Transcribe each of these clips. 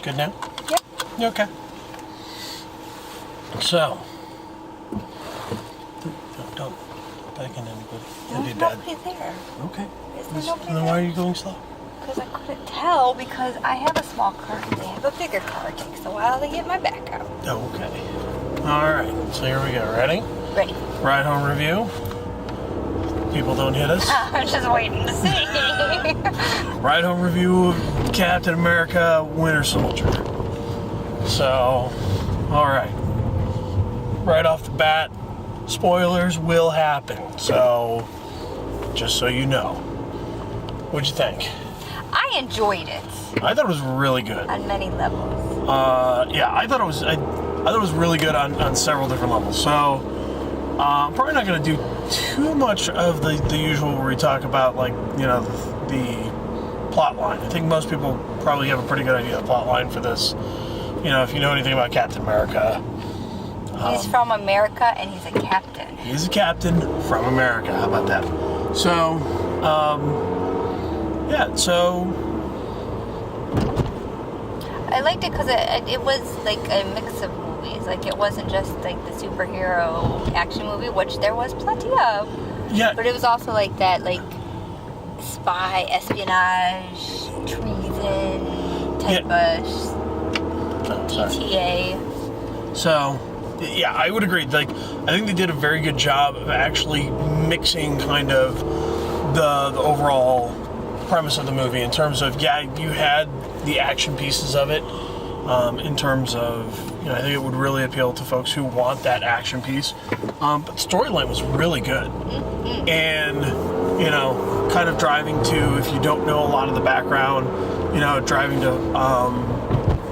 Good now? Yep. You okay? So, don't back in anybody. That'd be There's bad. nobody there. Okay. Is there nobody Then why are you going slow? Because I couldn't tell, because I have a small car and they have a bigger car. It takes a while to get my back out. Okay. All right. So here we go. Ready? Ready. Ride home review. People don't hit us. I'm just waiting to see. Ride home review of Captain America Winter Soldier. So, all right. Right off the bat, spoilers will happen. So, just so you know. What'd you think? I enjoyed it I thought it was really good. on many levels. Yeah, I thought it was really good on several different levels. So, I'm probably not going to do too much of the usual where we talk about, like, you know, the plot line. I think most people probably have a pretty good idea of the plot line for this. You know, if you know anything about Captain America. He's from America and he's a captain. He's a captain from America. How about that? So, yeah, so... I liked it because it was like a mix of movies. Like, it wasn't just like the superhero action movie, which there was plenty of. Yeah. But it was also like that, like, spy, espionage, treason type of GTA. So, yeah, I would agree. Like, I think they did a very good job of actually mixing kind of the overall premise of the movie in terms of, yeah, you had the action pieces of it. In terms of, you know, I think it would really appeal to folks who want that action piece. But the storyline was really good. And, you know, kind of driving to, if you don't know a lot of the background, you know, driving to,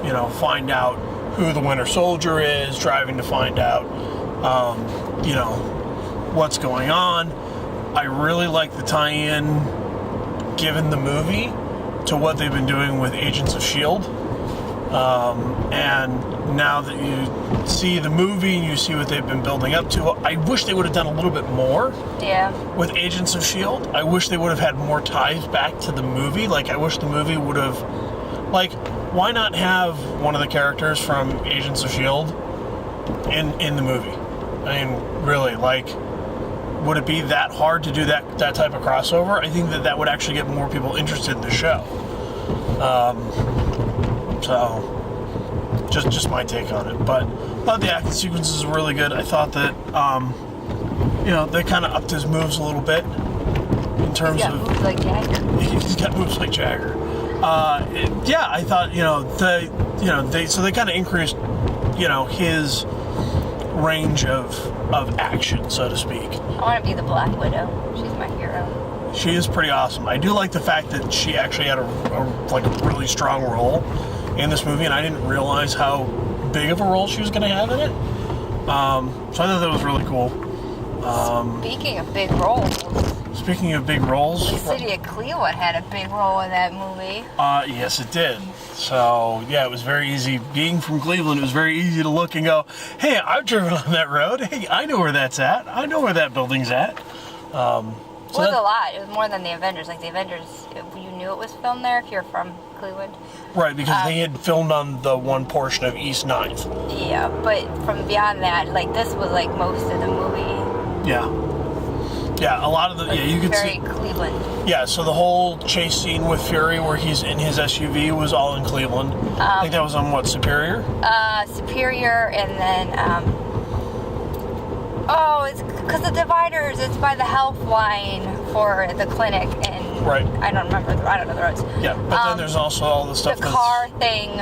you know, find out who the Winter Soldier is, driving to find out, you know, what's going on. I really like the tie-in given the movie to what they've been doing with Agents of S.H.I.E.L.D. And now that you see the movie and you see what they've been building up to, I wish they would have done a little bit more with Agents of S.H.I.E.L.D. I wish they would have had more ties back to the movie. Like, I wish the movie would have, like, why not have one of the characters from Agents of S.H.I.E.L.D. in the movie? I mean, really, like, would it be that hard to do that type of crossover? I think that would actually get more people interested in the show. So, just my take on it. But I thought the action sequences were really good. I thought that, you know, they kind of upped his moves a little bit in terms of... Moves like Jagger. He's got moves like Jagger. Yeah, I thought, you know, they kind of increased, you know, his range of action, so to speak. I want to be the Black Widow. She's my hero. She is pretty awesome. I do like the fact that she actually had a really strong role in this movie, and I didn't realize how big of a role she was going to have in it. So I thought that was really cool. Speaking of big roles, the city of Cleveland had a big role in that movie. Yes, it did. So, yeah, it was very easy. Being from Cleveland, it was very easy to look and go, hey, I've driven on that road. Hey, I know where that's at. I know where that building's at. It was a lot. It was more than the Avengers. Like, the Avengers, you knew it was filmed there if you're from Cleveland. Right, because they had filmed on the one portion of East 9th. Yeah, but from beyond that, like, this was, like, most of the movie. Yeah. Yeah, a lot of the... Like, yeah, you could see... Very Cleveland. Yeah, so the whole chase scene with Fury where he's in his SUV was all in Cleveland. I think that was on, what, Superior? Superior, and then, it's because the dividers, it's by the health line for the clinic, and right. I don't know the roads. Yeah, but then there's also all the stuff the car thing.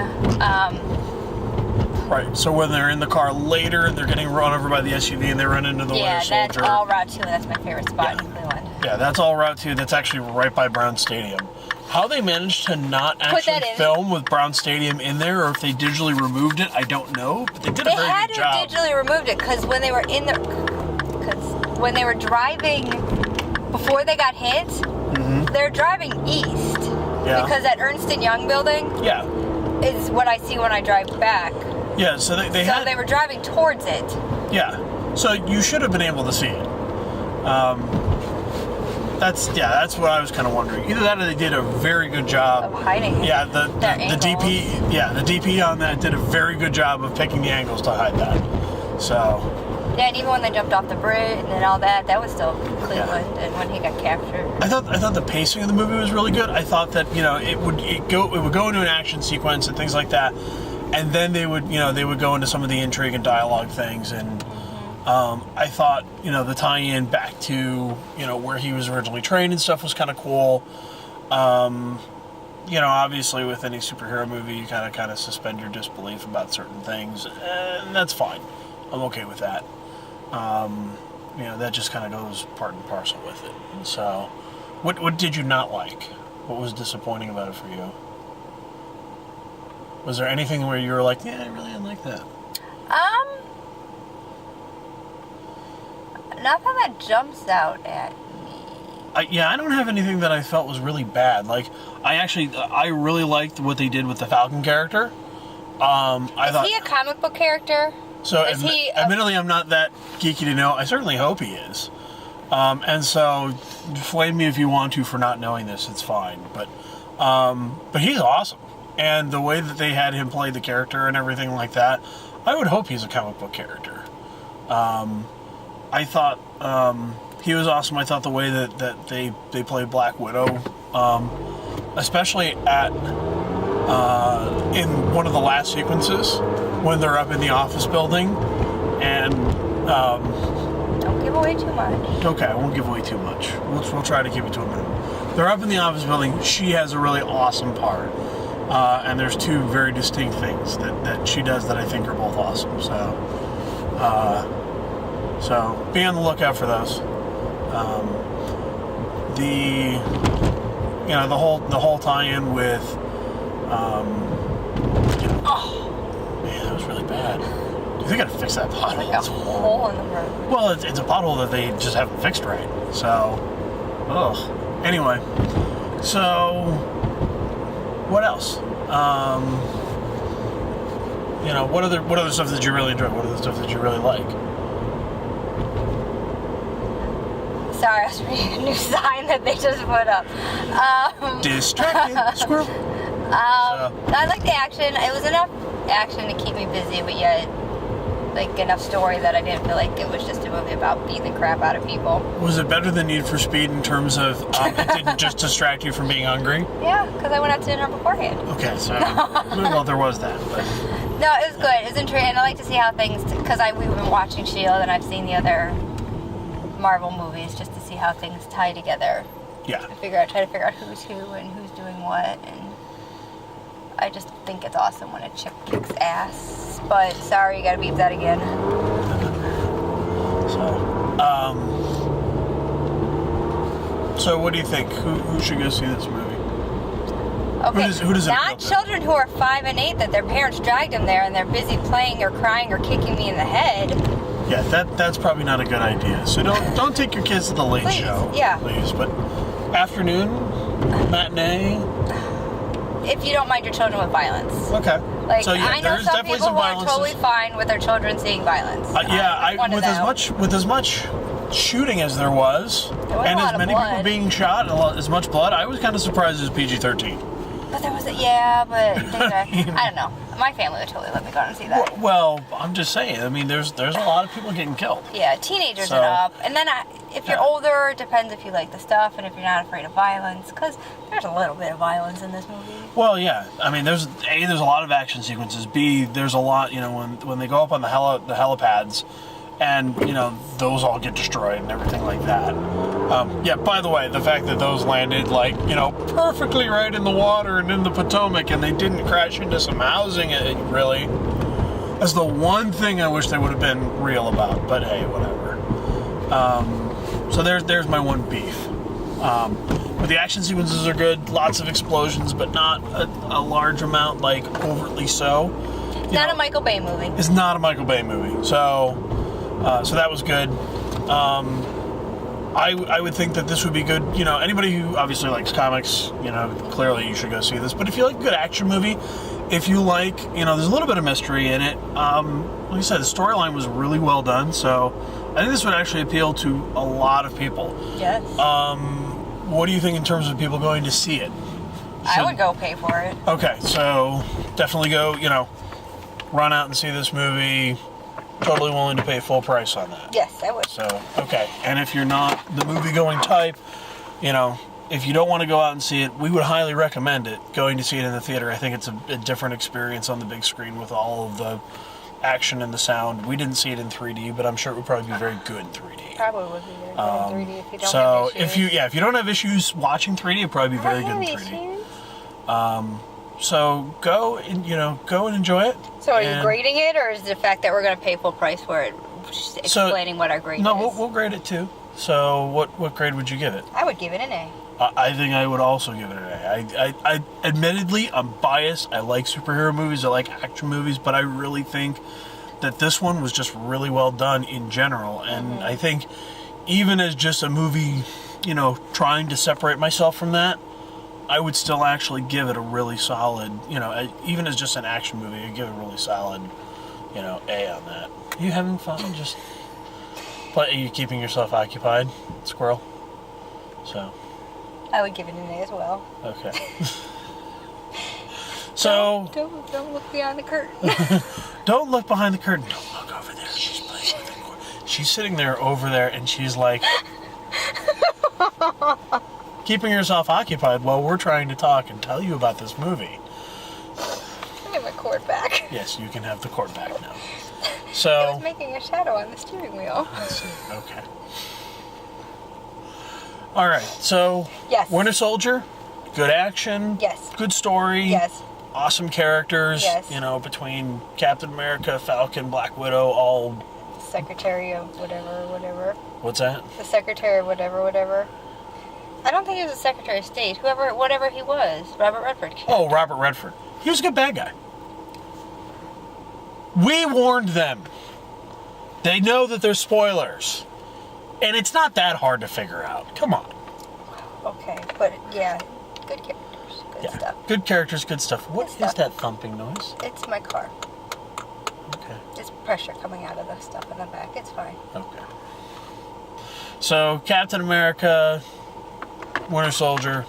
Right, so when they're in the car later, they're getting run over by the SUV and they run into the Winter Soldier. Yeah, that's all Route 2, and that's my favorite spot in Cleveland. Yeah, that's all Route 2. That's actually right by Brown Stadium. How they managed to not actually film with Brown Stadium in there, or if they digitally removed it, I don't know. But they did a very good job. They had to have digitally removed it, because when they were driving, before they got hit, they're driving east. Yeah. Because that Ernst & Young building is what I see when I drive back. Yeah, so they were driving towards it. Yeah, so you should have been able to see it. that's what I was kind of wondering. Either that or they did a very good job Of hiding it. Yeah, the Their DP, the DP on that did a very good job of picking the angles to hide that. So. Yeah, and even when they jumped off the bridge and all that was still Cleveland. And when he got captured, I thought the pacing of the movie was really good. I thought that it would go into an action sequence and things like that, and then they would go into some of the intrigue and dialogue things. And I thought the tie-in back to where he was originally trained and stuff was kind of cool. Obviously with any superhero movie, you kind of suspend your disbelief about certain things, and that's fine. I'm okay with that. That just kind of goes part and parcel with it. So, what did you not like? What was disappointing about it for you? Was there anything where you were like, yeah, I really didn't like that? Nothing that jumps out at me. I don't have anything that I felt was really bad. Like, I really liked what they did with the Falcon character. Is he a comic book character? So, admittedly, I'm not that geeky to know. I certainly hope he is. And so, flame me if you want to for not knowing this. It's fine. But he's awesome. And the way that they had him play the character and everything like that, I would hope he's a comic book character. I thought he was awesome. I thought the way that they played Black Widow, especially in one of the last sequences, when they're up in the office building, and don't give away too much. Okay, I won't give away too much. We'll try to keep it to a minimum. They're up in the office building. She has a really awesome part, and there's two very distinct things that she does that I think are both awesome. So be on the lookout for those. The whole tie-in with. Man, that was really bad. They gotta fix that pothole. Like a hole in the road. Well, it's a pothole that they just haven't fixed right. So, anyway, so what else? What other stuff did you really enjoy? What other stuff did you really like? Sorry, I was reading a new sign that they just put up. Distracted squirrel. I like the action. It was enough action to keep me busy, but yet enough story that I didn't feel like it was just a movie about beating the crap out of people. Was it better than Need for Speed in terms of it didn't just distract you from being hungry? Yeah, because I went out to dinner beforehand. Okay, so well, there was that. But. No, it was good. It was intriguing. And I like to see how things, because we've been watching S.H.I.E.L.D. and I've seen the other Marvel movies just to see how things tie together. Yeah. Try to figure out who's who and who's doing what, and I just think it's awesome when a chick kicks ass. But sorry, you gotta beep that again. So what do you think? Who should go see this movie? Okay, who does it not children who are 5 and 8 that their parents dragged them there and they're busy playing or crying or kicking me in the head. Yeah, that's probably not a good idea. So don't take your kids to the late show. Yeah. Please, but afternoon, matinee. If you don't mind your children with violence. Okay. So I know there's some definitely people some who are violence. totally fine with their children seeing violence. With as much shooting as there was, and as many people being shot, and as much blood, I was kind of surprised it was PG-13. But there was I don't know. My family would totally let me go and see that. Well, I'm just saying. I mean, there's a lot of people getting killed. Yeah, teenagers and up. And then if you're older, it depends if you like the stuff and if you're not afraid of violence, because there's a little bit of violence in this movie. Well, yeah. I mean, there's a lot of action sequences. B, there's a lot. When they go up on the helipads, and those all get destroyed and everything like that. Yeah. By the way, the fact that those landed perfectly right in the water and in the Potomac, and they didn't crash into some housing, really. That's the one thing I wish they would have been real about. But hey, whatever. So there's my one beef. But the action sequences are good. Lots of explosions, but not a large amount, overtly so. It's not a Michael Bay movie. It's not a Michael Bay movie. So that was good. I would think that this would be good. Anybody who obviously likes comics, clearly you should go see this. But if you like a good action movie, if you like, there's a little bit of mystery in it. Like I said, the storyline was really well done. So I think this would actually appeal to a lot of people. Yes. what do you think in terms of people going to see it? I would go pay for it. Okay, so definitely go, run out and see this movie. Totally willing to pay full price on that. Yes, I would. So, okay. And if you're not the movie-going type, if you don't want to go out and see it, we would highly recommend it, going to see it in the theater. I think it's a different experience on the big screen with all of the action and the sound. We didn't see it in 3D, but I'm sure it would probably be very good in 3D. Probably would be very good in 3D if you don't So have issues. if you don't have issues watching 3D, it'd probably be very good in 3D. Issues. So go and enjoy it. So are you grading it, or is it the fact that we're going to pay full price for it just explaining what our grade is? No, we'll grade it too. So what grade would you give it? I would give it an A. I think I would also give it an A. I admittedly, I'm biased. I like superhero movies. I like action movies, but I really think that this one was just really well done in general. And I think even as just a movie, trying to separate myself from that, I would still actually give it a really solid, even as just an action movie, I'd give it a really solid, A on that. Are you having fun? Are you keeping yourself occupied, squirrel? So. I would give it an A as well. Okay. So. Don't look behind the curtain. Don't look behind the curtain. Don't look over there. She's playing with the cord. She's sitting there over there, and she's like. Keeping herself occupied while we're trying to talk and tell you about this movie. I get my cord back. Yes, you can have the cord back now. It So. was making a shadow on the steering wheel. Let's see. Okay. All right. So. Yes. Winter Soldier, good action. Yes. Good story. Yes. Awesome characters. Yes. Between Captain America, Falcon, Black Widow, all. Secretary of whatever. What's that? The Secretary of whatever. I don't think he was a Secretary of State. Whatever he was. Robert Redford. Oh, Robert Redford. He was a good bad guy. We warned them. They know that there's spoilers. And it's not that hard to figure out. Come on. Okay, but yeah, good characters. Good stuff. Good characters, good stuff. What Good is stuff. that thumping noise? It's my car. Okay. It's pressure coming out of the stuff in the back. It's fine. Okay. So, Captain America, Winter Soldier,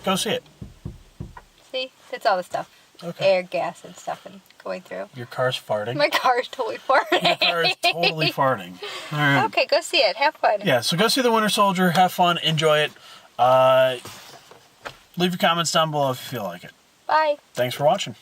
go see it. See? That's all the stuff. Okay. Air, gas, and stuff and going through. Your car's farting. My car's totally farting. Your car is totally farting. All right. Okay, go see it. Have fun. Yeah, so go see the Winter Soldier. Have fun. Enjoy it. Leave your comments down below if you feel like it. Bye. Thanks for watching.